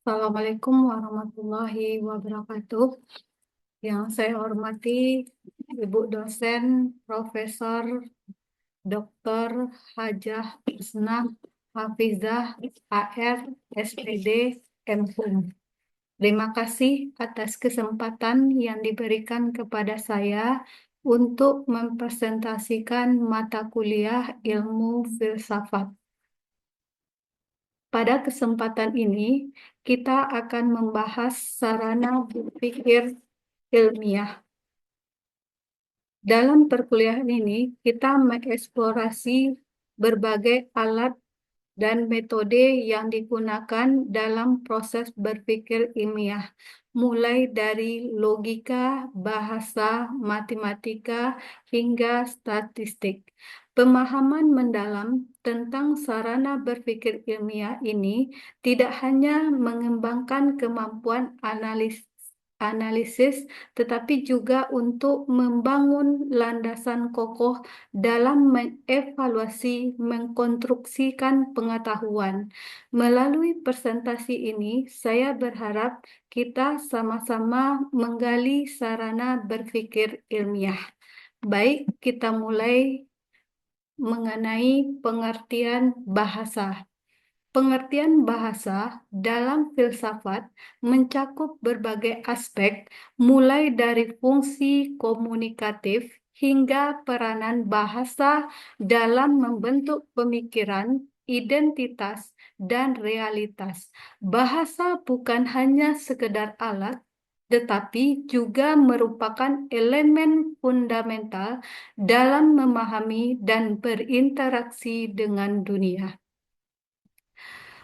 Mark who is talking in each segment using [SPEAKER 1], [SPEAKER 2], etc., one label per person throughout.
[SPEAKER 1] Assalamualaikum warahmatullahi wabarakatuh. Yang saya hormati Ibu dosen Profesor Dr. Hajah Husnah Hafizah AR SPD MHUM. Terima kasih atas kesempatan yang diberikan kepada saya untuk mempresentasikan mata kuliah ilmu filsafat. Pada kesempatan ini, kita akan membahas sarana berpikir ilmiah. Dalam perkuliahan ini, kita mengeksplorasi berbagai alat dan metode yang digunakan dalam proses berpikir ilmiah, mulai dari logika, bahasa, matematika, hingga statistik. Pemahaman mendalam tentang sarana berpikir ilmiah ini tidak hanya mengembangkan kemampuan analisis, tetapi juga untuk membangun landasan kokoh dalam mengevaluasi, mengkonstruksikan pengetahuan. Melalui presentasi ini, saya berharap kita sama-sama menggali sarana berpikir ilmiah. Baik, kita mulai mengenai pengertian bahasa. Pengertian bahasa dalam filsafat mencakup berbagai aspek, mulai dari fungsi komunikatif hingga peranan bahasa dalam membentuk pemikiran, identitas, dan realitas. Bahasa bukan hanya sekedar alat, tetapi juga merupakan elemen fundamental dalam memahami dan berinteraksi dengan dunia.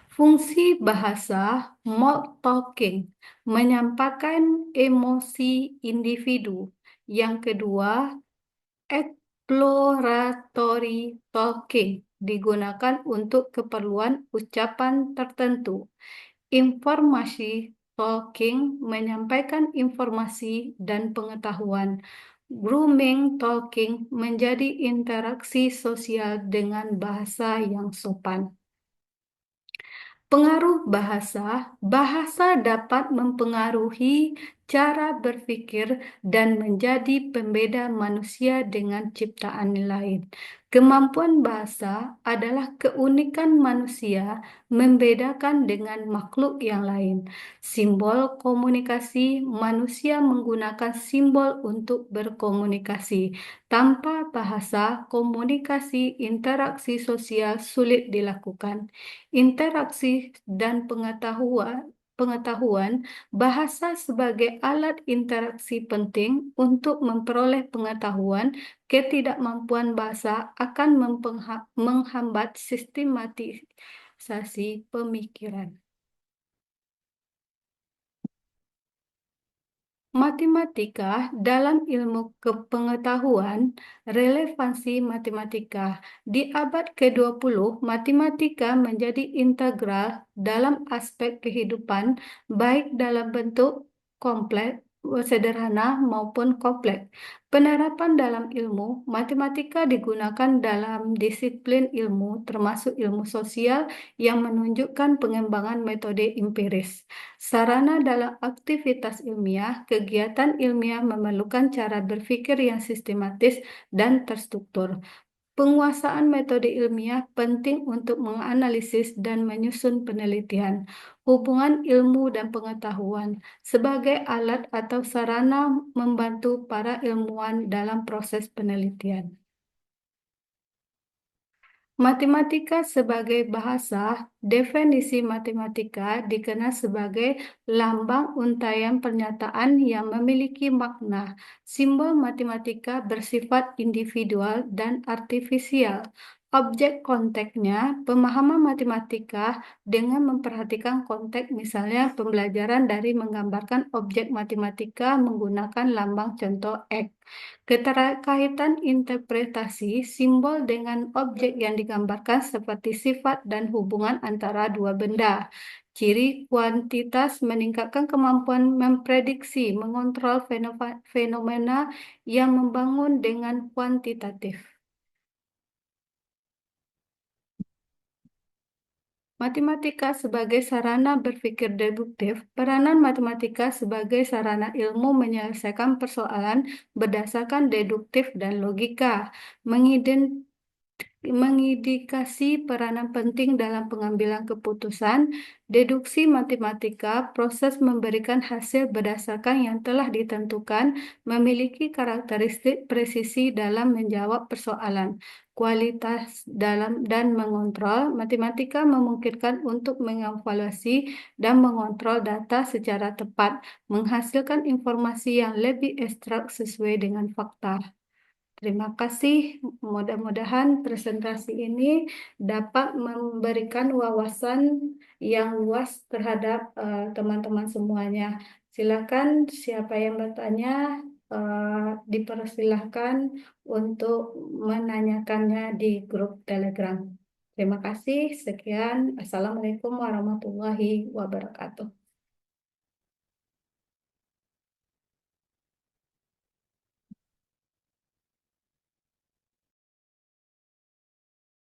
[SPEAKER 1] Fungsi bahasa mode talking menyampaikan emosi individu. Yang kedua, exploratory talking digunakan untuk keperluan ucapan tertentu. Informasi talking menyampaikan informasi dan pengetahuan. Grooming talking menjadi interaksi sosial dengan bahasa yang sopan. Pengaruh bahasa, bahasa dapat mempengaruhi cara berpikir dan menjadi pembeda manusia dengan ciptaan lain. Kemampuan bahasa adalah keunikan manusia membedakan dengan makhluk yang lain. Simbol komunikasi, manusia menggunakan simbol untuk berkomunikasi. Tanpa bahasa, komunikasi interaksi sosial sulit dilakukan. Interaksi dan pengetahuan bahasa sebagai alat interaksi penting untuk memperoleh pengetahuan. Ketidakmampuan bahasa akan menghambat sistematisasi pemikiran. Matematika dalam ilmu kepengetahuan, relevansi matematika. Di abad ke-20, matematika menjadi integral dalam aspek kehidupan, baik dalam bentuk kompleks, sederhana maupun kompleks. Penerapan dalam ilmu, matematika digunakan dalam disiplin ilmu, termasuk ilmu sosial, yang menunjukkan pengembangan metode empiris. Sarana dalam aktivitas ilmiah, kegiatan ilmiah memerlukan cara berpikir yang sistematis dan terstruktur. Penguasaan metode ilmiah penting untuk menganalisis dan menyusun penelitian. Hubungan ilmu dan pengetahuan sebagai alat atau sarana membantu para ilmuwan dalam proses penelitian. Matematika sebagai bahasa, definisi matematika dikenal sebagai lambang untaian pernyataan yang memiliki makna. Simbol matematika bersifat individual dan artifisial. Objek konteksnya, pemahaman matematika dengan memperhatikan konteks, misalnya pembelajaran dari menggambarkan objek matematika menggunakan lambang contoh X. Keterkaitan interpretasi simbol dengan objek yang digambarkan seperti sifat dan hubungan antara dua benda. Ciri kuantitas meningkatkan kemampuan memprediksi, mengontrol fenomena yang membangun dengan kuantitatif. Matematika sebagai sarana berpikir deduktif, peranan matematika sebagai sarana ilmu menyelesaikan persoalan berdasarkan deduktif dan logika, mengindikasi peranan penting dalam pengambilan keputusan. Deduksi matematika, proses memberikan hasil berdasarkan yang telah ditentukan, memiliki karakteristik presisi dalam menjawab persoalan. Kualitas dalam dan mengontrol, matematika memungkinkan untuk mengevaluasi dan mengontrol data secara tepat, menghasilkan informasi yang lebih ekstrak sesuai dengan fakta. Terima kasih. Mudah-mudahan presentasi ini dapat memberikan wawasan yang luas terhadap teman-teman semuanya. Silakan siapa yang bertanya, dipersilahkan untuk menanyakannya di grup Telegram. Terima kasih. Sekian. Assalamualaikum warahmatullahi wabarakatuh.